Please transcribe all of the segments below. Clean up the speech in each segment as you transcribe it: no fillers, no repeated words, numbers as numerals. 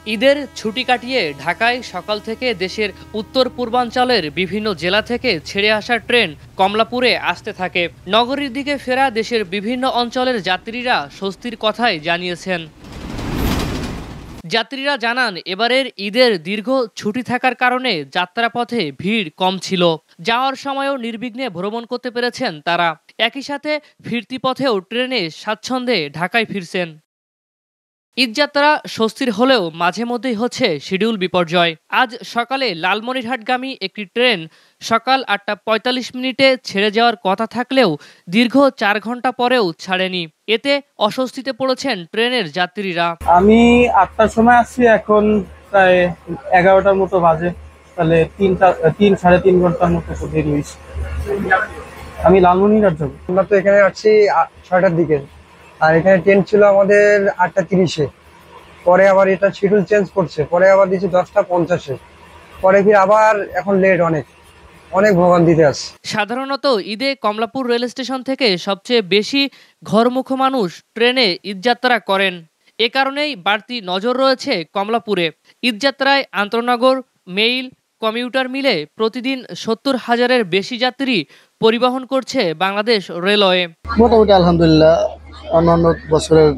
ঈদের ছুটি কাটিয়ে ঢাকায় সকাল থেকে দেশের উত্তর পূর্বাঞ্চলের বিভিন্ন জেলা থেকে ছেড়ে আসা ট্রেন কমলাপুরে আসতে থাকে। নগরীর দিকে ফেরা দেশের বিভিন্ন অঞ্চলের যাত্রীরা স্বস্তির কথাই জানিয়েছেন। যাত্রীরা জানান, এবারের ঈদের দীর্ঘ ছুটি থাকার কারণে যাত্রাপথে ভিড় কম ছিল। যাওয়ার সময়ও নির্বিঘ্নে ভ্রমণ করতে পেরেছেন তারা। একই সাথে ফিরতি পথেও ট্রেনে স্বাচ্ছন্দ্যে ঢাকায় ফিরছেন। ঈদযাত্রা স্বস্তির হলেও মাঝে মধ্যেই হচ্ছে শিডিউল বিপর্যয়। আজ সকালে লালমনিরহাটগামী একটি ট্রেন সকাল ৮টা ৪৫ ছেড়ে যাওয়ার কথা থাকলেও দীর্ঘ ৪ ঘন্টা পরেও ছাড়েনি। এতে অস্বস্তিতে পড়েছেন ট্রেনের যাত্রীরা। আমি ৮টার সময় আসছি, এখন প্রায় ১১টার মতো বাজে, তাহলে সাড়ে তিন ঘন্টার মতো দেরি হয়েছে। আমি লালমনিরহাট যাবো। আমরা তো এখানে আসছি ৬টার দিকে, আর এখানে ট্রেন ছিল আমাদের ৮টা ৩০-এ। পরে আবার এটা শিডিউল চেঞ্জ করছে, পরে আবার দিচ্ছে ১০টা ৫০-এ, পরে ফির আবার এখন লেট, অনেক ভোগান্তিতে আছে। সাধারণত ঈদে কমলাপুর রেল স্টেশন থেকে সবচেয়ে বেশি ঘরমুখো মানুষ ট্রেনে ঈদযাত্রা করেন। এ কারণেই বাড়তি নজর রয়েছে কমলাপুরে। ঈদযাত্রায় আন্তনগর, মেইল, কমিউটার মিলে প্রতিদিন ৭০,০০০-এর বেশি যাত্রী পরিবহন করছে বাংলাদেশ রেলওয়ে। মোটামুটি আলহামদুলিল্লাহ, অন্যান্য বছরের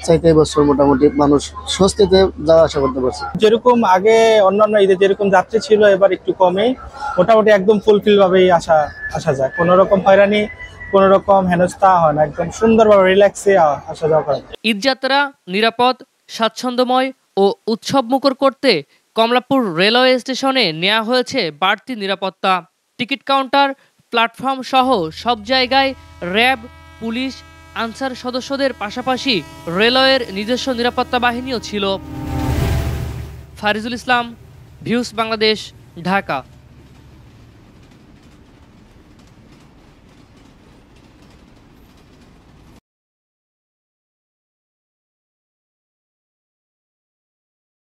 চাইতে বছর মোটামুটি মানুষ স্বস্তিতে যাওয়া আসা করতে পারছে। যেরকম আগে অন্যান্য ঈদে যেরকম যাত্রী ছিল, এবার একটু কমেই মোটামুটি একদম ফুলফিল ভাবেই আসা যায়। কোনো রকম হয়রানি, কোনো রকম হেনস্থা হয় না, একদম সুন্দরভাবে রিল্যাক্সে আসা যাওয়া করা। ঈদযাত্রা নিরাপদ, স্বাচ্ছন্দ্যময় ও উৎসবমুখর করতে কমলাপুর রেলওয়ে স্টেশনে নেওয়া হয়েছে বাড়তি নিরাপত্তা। টিকিট কাউন্টার, প্ল্যাটফর্ম সহ সব জায়গায় র্যাব, পুলিশ, আনসার সদস্যদের পাশাপাশি রেলওয়ের নিজস্ব নিরাপত্তা বাহিনীও ছিল। ফারিজুল ইসলাম, ভিউজ বাংলাদেশ, ঢাকা।